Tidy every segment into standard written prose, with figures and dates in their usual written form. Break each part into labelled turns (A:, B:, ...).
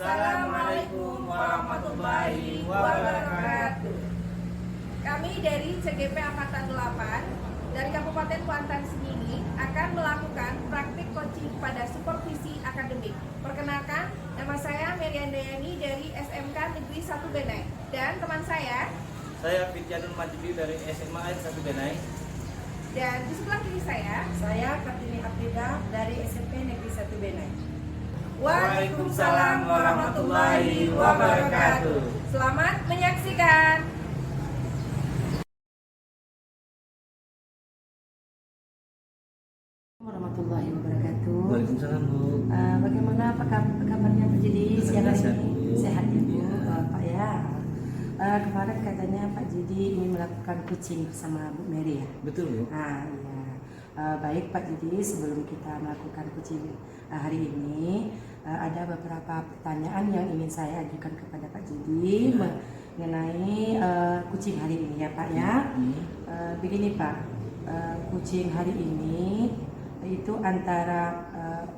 A: Assalamualaikum warahmatullahi wabarakatuh. Kami dari CGP Angkatan 8 dari Kabupaten Kuantan Sengingi akan melakukan praktik coaching pada supervisi akademik. Perkenalkan, nama saya Merian Dayani dari SMK Negeri 1 Benai dan teman saya
B: Fityanul Majdi dari SMA 1 Benai.
A: Dan di sebelah kiri saya
C: Kartini Abdidah dari SMP Negeri 1 Benai.
A: Waalaikumsalam warahmatullahi wabarakatuh. Selamat menyaksikan.
C: Warahmatullahi wabarakatuh.
B: Waalaikumsalam, Bu.
C: Bagaimana kabarnya Pak Jidi siang hari
B: Sehat,
C: ini?
B: Bu.
C: Sehat ya Bu,
B: Ya.
C: Pak ya. Kemarin katanya Pak Jidi ingin melakukan coaching bersama Bu Mary ya.
B: Betul, Bu.
C: Ya. Baik Pak Jidi, sebelum kita melakukan coaching hari ini, ada beberapa pertanyaan yang ingin saya ajukan kepada Pak Jidi mengenai coaching hari ini ya Pak ya. Begini Pak, coaching hari ini itu antara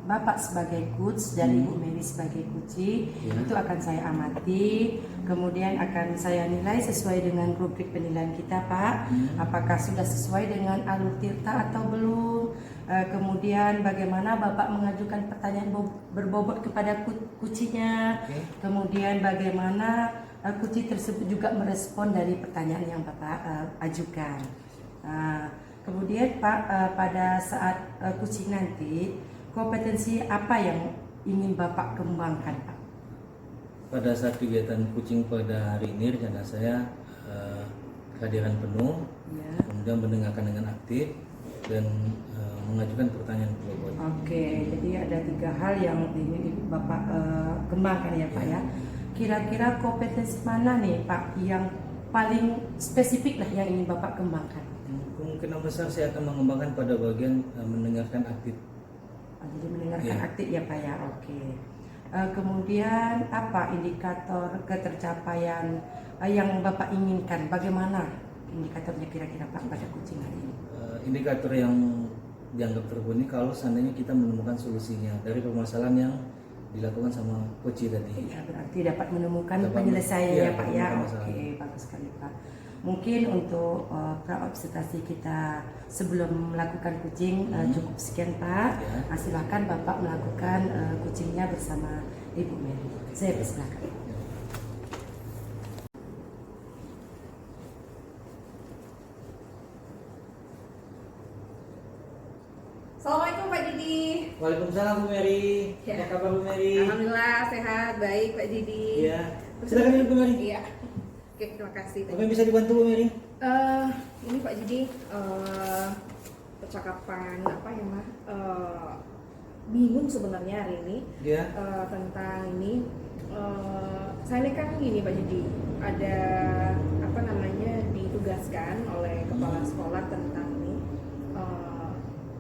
C: Bapak sebagai coach dan Ibu Mary sebagai coaching itu akan saya amati, kemudian akan saya nilai sesuai dengan rubrik penilaian kita Pak. Apakah sudah sesuai dengan alur tirta atau belum, kemudian bagaimana Bapak mengajukan pertanyaan berbobot kepada coachingnya, kemudian bagaimana coaching tersebut juga merespon dari pertanyaan yang Bapak ajukan. Kemudian Pak, pada saat coaching nanti, kompetensi apa yang ingin Bapak kembangkan Pak?
B: Pada saat kegiatan coaching pada hari ini, rencana saya kehadiran penuh, kemudian mendengarkan dengan aktif dan mengajukan pertanyaan berbobot.
C: Oke, jadi ada 3 hal yang ingin Bapak kembangkan ya Pak ya. Kira-kira kompetensi mana nih Pak yang paling spesifik lah yang ingin Bapak kembangkan?
B: Kemungkinan besar saya akan mengembangkan pada bagian mendengarkan aktif.
C: Jadi mendengarkan aktif ya Pak ya, oke. Kemudian apa indikator ketercapaian yang Bapak inginkan? Bagaimana indikatornya kira-kira Pak pada coaching hari ini?
B: Indikator yang dianggap terpenuhi kalau seandainya kita menemukan solusinya dari permasalahan yang dilakukan sama coach tadi.
C: Ya, berarti dapat menemukan penyelesaian ya Pak ya.
B: Masalah.
C: Oke, bagus sekali Pak. Mungkin untuk praobservasi kita sebelum melakukan coaching cukup sekian Pak. Silakan Bapak melakukan coachingnya bersama Ibu Mary. Saya persilakan.
A: Assalamualaikum Pak Didi.
B: Waalaikumsalam Bu Mary. Apa kabar Bu Mary?
A: Alhamdulillah sehat, baik Pak Didi.
B: Iya. Silakan Bu Mary.
A: Iya. Oke, terima kasih.
B: Apa yang bisa dibantu Bu Mary?
A: Ini Pak Didi, percakapan apa ya Mas? Bingung sebenarnya hari ini tentang ini. Saya ini kan gini Pak Didi, ada apa namanya ditugaskan oleh kepala sekolah tentang ini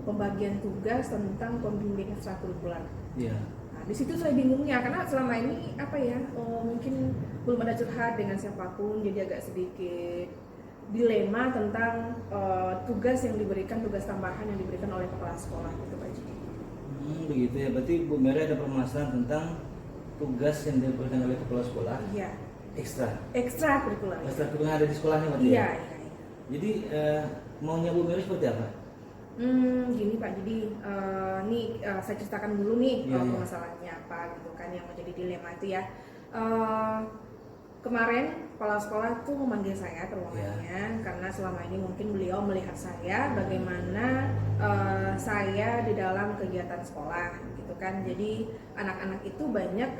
A: pembagian tugas tentang pembimbing ekstrakurikuler.
B: Iya.
A: Di situ saya bingungnya karena selama ini apa ya mungkin belum ada curhat dengan siapapun, jadi agak sedikit dilema tentang tugas tambahan yang diberikan oleh kepala sekolah gitu Pak Jidi.
B: Begitu ya, berarti Bu Mary ada permasalahan tentang tugas yang diberikan oleh kepala sekolah.
A: Iya.
B: Ekstrakurikuler yang ada di sekolahnya berarti
A: Iya.
B: ya? Jadi maunya Bu Mary seperti apa?
A: Gini Pak, jadi saya ceritakan dulu nih permasalahannya apa gitu kan yang menjadi dilema itu ya. Kemarin kepala sekolah tuh memanggil saya ke ruangannya karena selama ini mungkin beliau melihat saya bagaimana saya di dalam kegiatan sekolah gitu kan. Jadi anak-anak itu banyak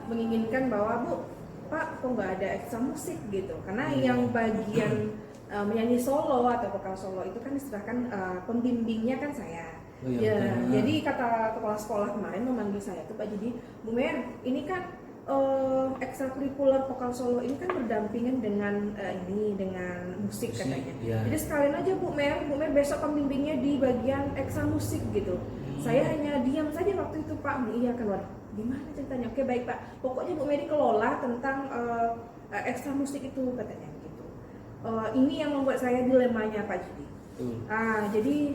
A: menginginkan bahwa Bu, Pak kok nggak ada ekstra musik gitu karena yang bagian menyanyi solo atau vokal solo itu kan diserahkan pembimbingnya kan saya. Jadi kata kepala sekolah kemarin memanggil saya tuh Pak Jidi, Bu Mer, ini kan ekstrakurikuler vokal solo ini kan berdampingan dengan dengan musik katanya. Jadi sekalian aja Bu Mer besok pembimbingnya di bagian ekstra musik gitu. Saya hanya diam saja waktu itu Pak. Iya kan, waduh, gimana ceritanya? Oke baik Pak. Pokoknya Bu Mary kelola tentang ekstra musik itu katanya. Ini yang membuat saya dilemanya Pak Jidi. Jadi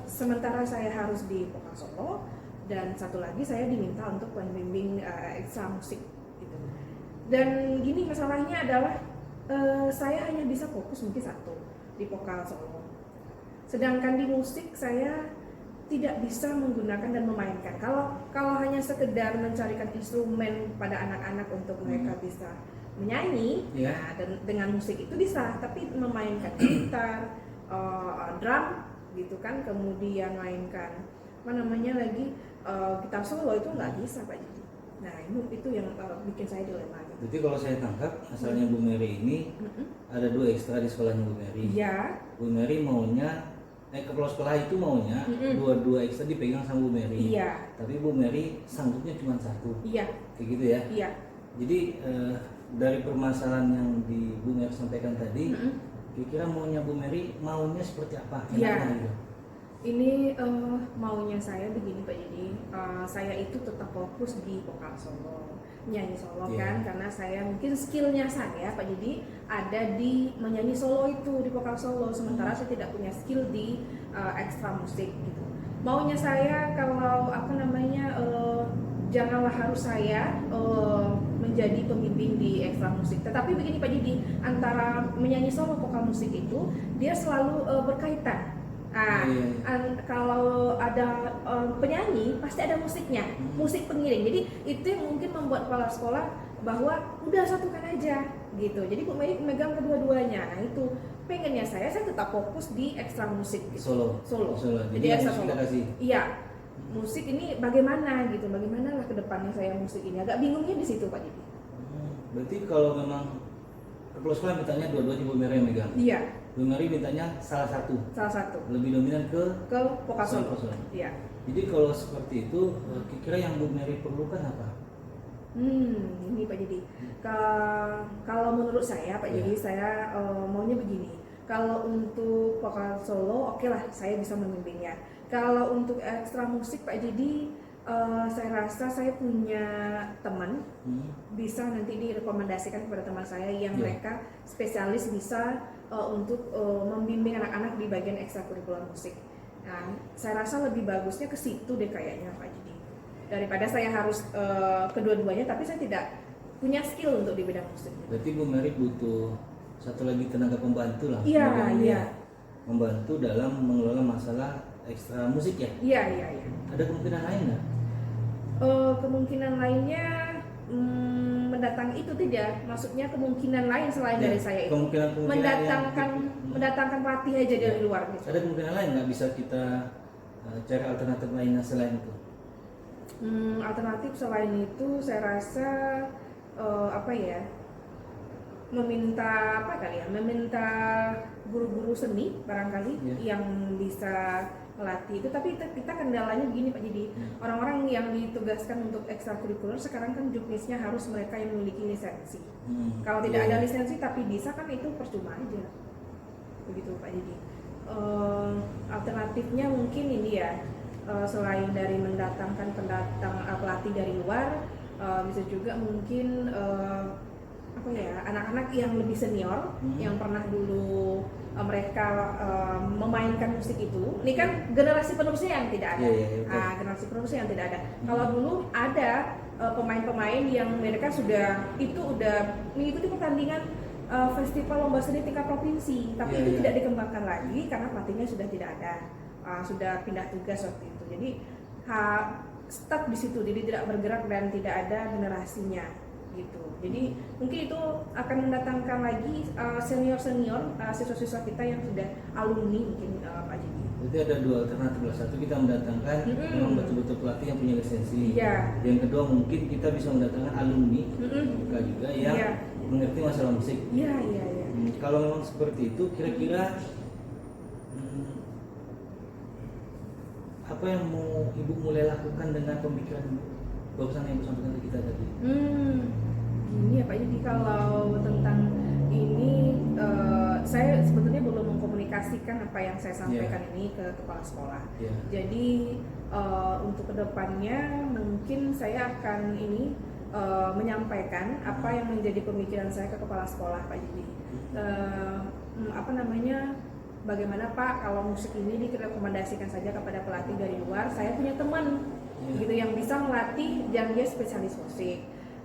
A: sementara saya harus di vokal solo, dan satu lagi saya diminta untuk pembimbing ekstra musik gitu. Dan gini masalahnya adalah saya hanya bisa fokus mungkin satu di vokal solo, sedangkan di musik saya tidak bisa menggunakan dan memainkan. Kalau hanya sekedar mencarikan instrumen pada anak-anak untuk mereka bisa menyanyi, nah, dan dengan musik itu bisa, tapi memainkan gitar, drum gitu kan, kemudian mainkan apa namanya lagi gitar solo itu nggak bisa Pak Jidi. Nah itu yang bikin saya dilema gitu.
B: Jadi kalau saya tangkap asalnya Bu Mary ini ada 2 ekstra di sekolahnya Bu Mary.
A: Iya.
B: Bu Mary maunya kepala sekolah itu maunya dua ekstra dipegang sama Bu Mary.
A: Iya.
B: Tapi Bu Mary sanggupnya cuma 1.
A: Iya.
B: Kayak gitu ya.
A: Iya.
B: Jadi dari permasalahan yang di Bu Mary sampaikan tadi, kira-kira maunya Bu Mary maunya seperti apa?
A: Iya.
B: Gitu.
A: Ini maunya saya begini Pak Jadi, saya itu tetap fokus di vokal solo, nyanyi solo kan, karena saya mungkin skillnya saya Pak Jadi ada di menyanyi solo itu, di vokal solo, sementara saya tidak punya skill di ekstra musik gitu. Maunya saya kalau apa namanya janganlah harus saya menjadi pembimbing di ekstra musik. Tetapi begini Pak Jadi, antara menyanyi solo vokal musik itu dia selalu berkaitan. Kalau ada penyanyi pasti ada musiknya, musik pengiring. Jadi itu yang mungkin membuat kepala sekolah bahwa udah satukan aja gitu. Jadi Bu Mary megang kedua-duanya. Nah itu pengennya saya tetap fokus di ekstra musik gitu. Solo. Jadi ekstra solo. Iya. Musik ini bagaimana gitu? Bagaimana lah kedepannya saya musik ini? Agak bingungnya di situ Pak Didi.
B: Berarti kalau memang kepala sekolah mintanya dua-duanya Bu Mary yang megang.
A: Iya.
B: Bu Mary mintanya salah satu. Lebih dominan ke
A: vokal solo. Iya.
B: Jadi kalau seperti itu, kira-kira yang Bu Mary perlukan apa?
A: Ini Pak Jadi. Kalau menurut saya Pak Jadi, saya maunya begini. Kalau untuk vokal solo, oke lah, saya bisa membimbingnya. Kalau untuk ekstra musik Pak Jadi, saya rasa saya punya teman, bisa nanti direkomendasikan kepada teman saya yang mereka spesialis bisa untuk membimbing anak-anak di bagian ekstrakurikuler musik. Nah, saya rasa lebih bagusnya ke situ deh kayaknya Pak Jidi. Daripada saya harus kedua-duanya, tapi saya tidak punya skill untuk di bidang musik.
B: Berarti Bu Mary butuh satu lagi tenaga pembantu lah.
A: Iya.
B: Membantu dalam mengelola masalah ekstra musik ya?
A: Iya.
B: Ada kemungkinan lain nggak?
A: Kemungkinan lainnya mendatang itu tidak, maksudnya kemungkinan lain selain dari saya itu mendatangkan pelatih aja dari luar gitu.
B: Ada kemungkinan lain nggak bisa kita cari alternatif lainnya selain itu?
A: Alternatif selain itu saya rasa meminta guru-guru seni barangkali yang bisa melatih itu. Tapi kita kendalanya begini Pak Jadi, orang-orang yang ditugaskan untuk ekstrakurikuler sekarang kan juknisnya harus mereka yang memiliki lisensi. Kalau tidak ada lisensi tapi bisa kan itu percuma aja, begitu Pak Jadi. Alternatifnya mungkin ini ya, selain dari mendatangkan pelatih dari luar, bisa juga mungkin anak-anak yang lebih senior yang pernah dulu mereka memainkan musik itu. Ini kan generasi penerusnya yang tidak ada. Generasi penerusnya yang tidak ada. Kalau dulu ada pemain-pemain yang mereka sudah mengikuti pertandingan festival lomba seni tingkat provinsi, tapi itu tidak dikembangkan lagi karena pelatihnya sudah tidak ada, sudah pindah tugas waktu itu. Jadi stuck di situ, jadi tidak bergerak dan tidak ada generasinya gitu. Jadi mungkin itu akan mendatangkan lagi senior-senior siswa-siswa kita yang sudah alumni mungkin Pak Jidi.
B: Jadi ada 2 alternatif lah. Satu, kita mendatangkan memang betul-betul pelatih yang punya lisensi. Yang kedua mungkin kita bisa mendatangkan alumni juga yang mengerti masalah musik. Kalau memang seperti itu, kira-kira apa yang mau Ibu mulai lakukan dengan pemikiran barusan yang Ibu sampaikan ke kita tadi?
A: Ini ya Pak Jadi, kalau tentang ini saya sebetulnya belum mengkomunikasikan apa yang saya sampaikan ini ke kepala sekolah. Jadi untuk kedepannya mungkin saya akan menyampaikan apa yang menjadi pemikiran saya ke kepala sekolah Pak Jadi. Bagaimana Pak kalau musik ini direkomendasikan saja kepada pelatih dari luar? Saya punya teman gitu, yang bisa melatih yang dia spesialis musik.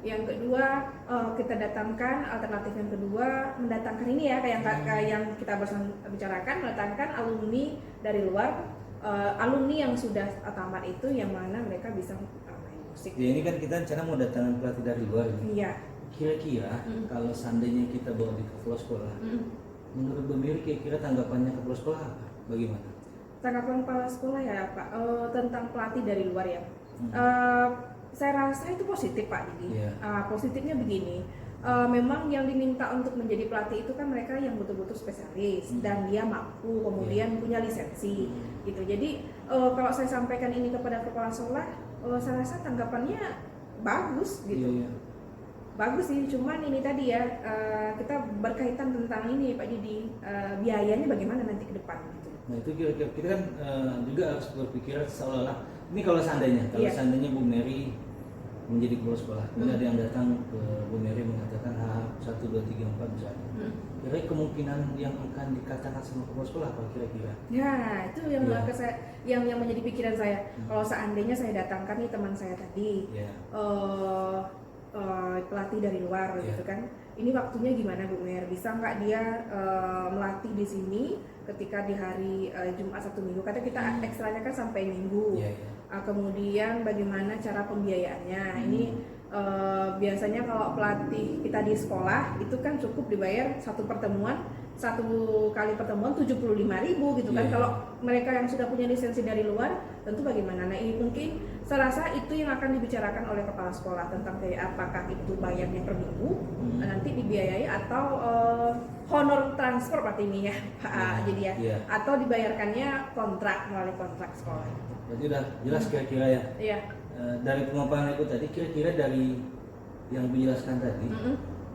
A: Yang kedua, kita datangkan alternatif yang kedua, mendatangkan ini ya kayak yang kita bicarakan, mendatangkan alumni dari luar, alumni yang sudah tamat itu, yang mana mereka bisa main musik.
B: Ya ini kan kita rencana mau datangkan pelatih dari luar nih.
A: Iya.
B: Kira-kira kalau seandainya kita bawa di kepala sekolah, menurut Bu Mary kira-kira tanggapannya kepala sekolah apa? Bagaimana?
A: Tanggapan kepala sekolah ya Pak, tentang pelatih dari luar ya. Saya rasa itu positif Pak. Jadi positifnya begini, memang yang diminta untuk menjadi pelatih itu kan mereka yang betul-betul spesialis dan dia mampu, kemudian punya lisensi gitu. Jadi kalau saya sampaikan ini kepada kepala sekolah, saya rasa tanggapannya bagus gitu. Bagus sih, cuman ini tadi ya, kita berkaitan tentang ini Pak Didi, biayanya bagaimana nanti ke depan gitu.
B: Nah itu kira-kira kita kan juga harus berpikir seolah-olah ini kalau seandainya Bu Mary menjadi kepala sekolah, kemudian ada yang datang ke Bu Mary mengatakan 1, 2, 3, 4 misalnya. Kira-kira kemungkinan yang akan dikatakan sama kepala sekolah apa kira-kira?
A: Ya itu yang yang menjadi pikiran saya. Kalau seandainya saya datangkan nih teman saya tadi, pelatih dari luar gitu kan, ini waktunya gimana Bu Mer? Bisa nggak dia melatih di sini ketika di hari Jumat Sabtu Minggu? Karena kita ekstranya kan sampai Minggu. Kemudian bagaimana cara pembiayaannya? Ini biasanya kalau pelatih kita di sekolah itu kan cukup dibayar satu kali pertemuan 75.000 gitu kan. Kalau mereka yang sudah punya lisensi dari luar tentu bagaimana? Nah ini mungkin saya rasa itu yang akan dibicarakan oleh kepala sekolah tentang kayak apakah itu bayarnya per minggu nanti dibiayai atau honor transfer Pak ini ya Pak. Jadi ya atau dibayarkannya melalui kontrak sekolah.
B: Berarti udah jelas kira-kira ya.
A: Iya.
B: Dari pemaparan Ibu tadi, kira-kira dari yang Ibu jelaskan tadi,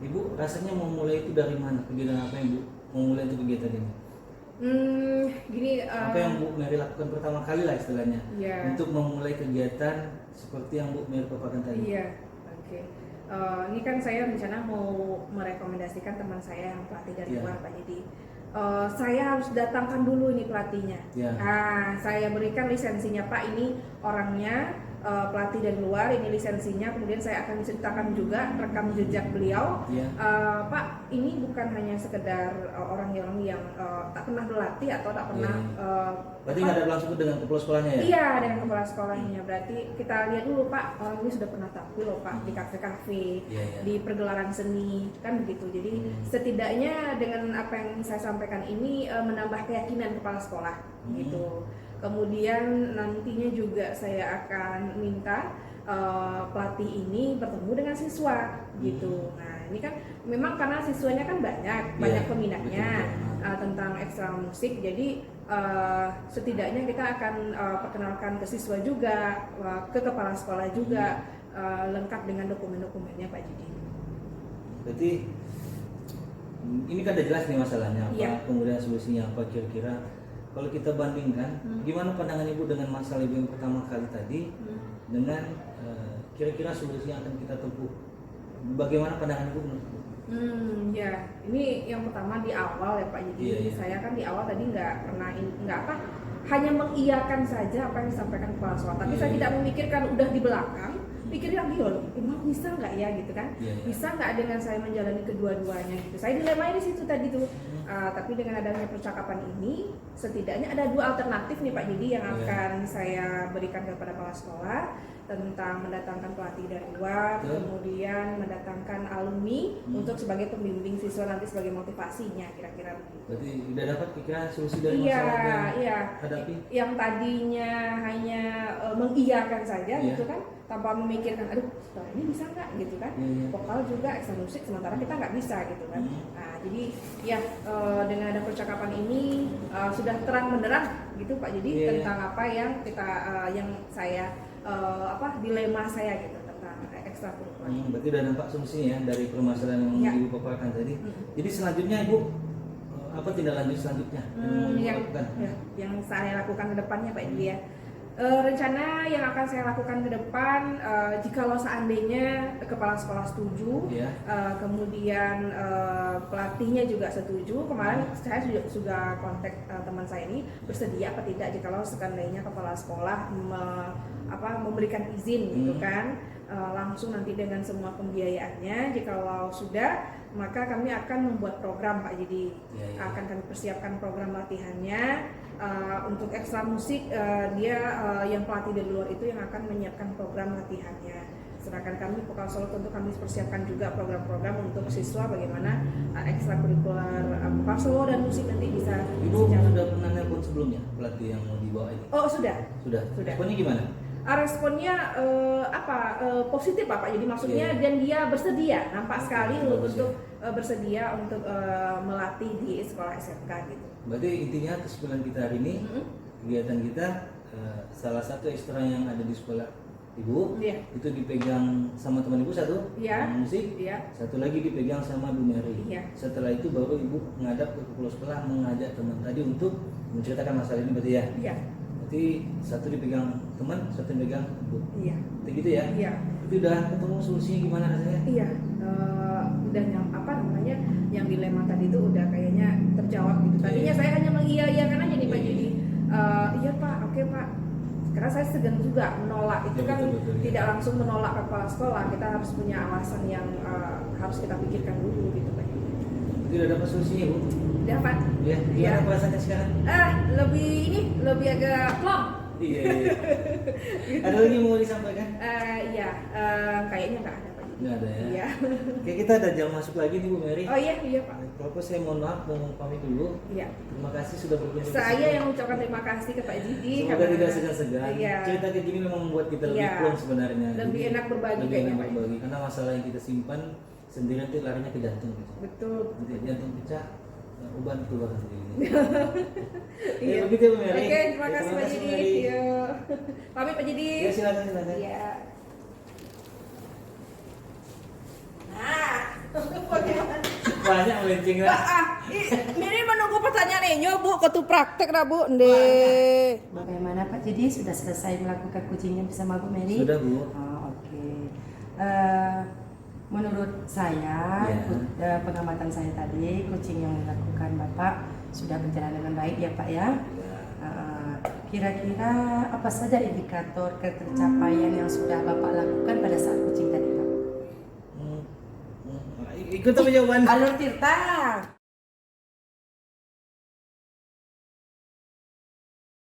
B: Ibu rasanya mau mulai itu dari mana? Kegiatan apa yang Ibu mau mulai untuk kegiatan ini? Apa yang Bu Mary lakukan pertama kali lah istilahnya untuk memulai kegiatan seperti yang Bu Mary paparkan tadi?
A: Iya, oke. Ini kan saya rencana mau merekomendasikan teman saya yang pelatih dari luar Pak. Jadi saya harus datangkan dulu ini pelatihnya. Saya berikan lisensinya Pak, ini orangnya pelatih dari luar, ini lisensinya, kemudian saya akan ceritakan juga rekam jejak beliau. Pak, ini bukan hanya sekedar orang yang tak pernah berlatih atau tak pernah
B: berarti nggak ada langsung dengan kepala sekolahnya ya? Iya,
A: dengan kepala sekolahnya. Berarti kita lihat dulu Pak, orang ini sudah pernah tampil loh Pak di kafe-kafe, di pergelaran seni, kan begitu. Jadi setidaknya dengan apa yang saya sampaikan ini menambah keyakinan kepala sekolah gitu. Kemudian nantinya juga saya akan minta pelatih ini bertemu dengan siswa gitu. Nah ini kan memang karena siswanya kan banyak peminatnya tentang ekstra musik, jadi setidaknya kita akan perkenalkan ke siswa juga, ke kepala sekolah juga, lengkap dengan dokumen-dokumennya Pak Judi.
B: Berarti ini kan udah jelas nih masalahnya apa, kemudian solusinya apa kira-kira. Kalau kita bandingkan, gimana pandangan Ibu dengan masalah Ibu yang pertama kali tadi dengan kira-kira solusi yang akan kita tempuh? Bagaimana pandangan Ibu menurut Ibu?
A: Ini yang pertama di awal ya Pak. Jadi saya kan di awal tadi hanya mengiyakan saja apa yang disampaikan kepala sekolah. Tapi saya tidak memikirkan udah di belakang, pikir lagi loh, emang bisa nggak ya gitu kan? Bisa nggak dengan saya menjalani kedua-duanya gitu? Saya dilema di situ tadi tuh. Tapi dengan adanya percakapan ini, setidaknya ada 2 alternatif nih Pak Didi yang akan saya berikan kepada kepala sekolah tentang mendatangkan pelatih dari luar, kemudian mendatangkan alumni untuk sebagai pembimbing siswa nanti sebagai motivasinya, kira-kira begitu.
B: Berarti udah dapat pikiran solusi dari masalah yang hadapi?
A: Yang tadinya hanya mengiyakan saja gitu kan, tanpa memikirkan, aduh setelah ini bisa nggak gitu kan, vokal juga ekstra musik sementara kita nggak bisa gitu kan. Nah jadi dengan ada percakapan ini sudah terang benderang gitu Pak, jadi tentang apa yang saya dilema saya gitu tentang ekstra kurikuler.
B: Berarti udah nampak solusinya ya dari permasalahan yang Ibu paparkan tadi. Jadi selanjutnya Ibu apa tindak lanjut selanjutnya yang
A: saya lakukan ke depannya Pak Didi ya. Rencana yang akan saya lakukan ke depan, jikalau seandainya kepala sekolah setuju, kemudian pelatihnya juga setuju. Kemarin saya sudah kontak teman saya ini bersedia apa tidak jikalau seandainya kepala sekolah memberikan izin gitu kan, langsung nanti dengan semua pembiayaannya. Jikalau sudah, maka kami akan membuat program Pak. Jadi akan kami persiapkan program latihannya. Untuk ekstra musik dia yang pelatih dari luar itu yang akan menyiapkan program latihannya. Sedangkan kami Vokal Solo tentu kami persiapkan juga program-program untuk siswa bagaimana ekstrakurikuler Vokal Solo dan musik nanti bisa.
B: Ibu sudah pernah nelpon sebelumnya pelatih yang mau dibawa ini?
A: Oh sudah.
B: Responnya gimana?
A: Responnya positif Pak. Jadi maksudnya dan dia bersedia, nampak sekali untuk bersedia untuk melatih di sekolah SMK gitu.
B: Berarti intinya kesimpulan kita hari ini, kegiatan kita salah satu ekstra yang ada di sekolah Ibu itu dipegang sama teman Ibu satu, musik, satu lagi dipegang sama Bu Mary. Setelah itu baru Ibu menghadap ke kepala sekolah mengajak teman tadi untuk menceritakan masalah ini, berarti ya? Berarti satu dipegang teman, satu dipegang Ibu. Begitu ya? Itu udah ketemu solusinya gimana rasanya?
A: Dan yang dilema tadi itu udah kayaknya terjawab gitu. Tadinya saya hanya mengiyakan aja nih Pak. Jadi iya Pak, oke Pak. Karena saya segan juga menolak itu kan tidak langsung menolak kepala sekolah. Kita harus punya alasan yang harus kita pikirkan dulu gitu Pak.
B: Itu udah dapat solusinya Bu?
A: Udah Pak.
B: Gimana perasaannya sekarang?
A: Lebih agak plong.
B: Iya. Ada lagi yang mau disampaikan?
A: Kayaknya nggak ada Pak.
B: Nggak ada ya?
A: Iya.
B: Oke, kita ada jam masuk lagi nih Bu Mary.
A: Oh iya Pak.
B: Kalau saya mohon maaf mau pamit dulu. Terima kasih sudah berkunjung.
A: Saya yang mengucapkan terima kasih ke Pak Jidi.
B: Semoga tidak segan-segan. Cerita kayak gini memang membuat kita lebih plong sebenarnya.
A: Lebih enak berbagi kayaknya Pak.
B: Karena masalah yang kita simpan sendirian itu larinya ke jantung.
A: Betul.
B: Nanti jantung pecah, uban keluar sendiri. Begitu Bu Mary.
A: Oke, terima kasih Pak Jidi. Pamit Pak Jidi.
B: Ya silakan.
A: Iya.
B: Banyak melenceng lah.
A: Ini menunggu pertanyaan ini Bu, ketu praktek lah Bu. Ndeh.
C: Bagaimana Pak Jidi sudah selesai melakukan coachingnya bersama Bu Mary?
B: Sudah Bu.
C: Oke. Menurut saya, pengamatan saya tadi, coaching yang dilakukan Bapak sudah berjalan dengan baik ya Pak ya. Kira-kira apa saja indikator ketercapaian yang sudah Bapak lakukan pada saat coaching tadi Pak?
B: Ikut apa jawaban?
C: Alur Tirta.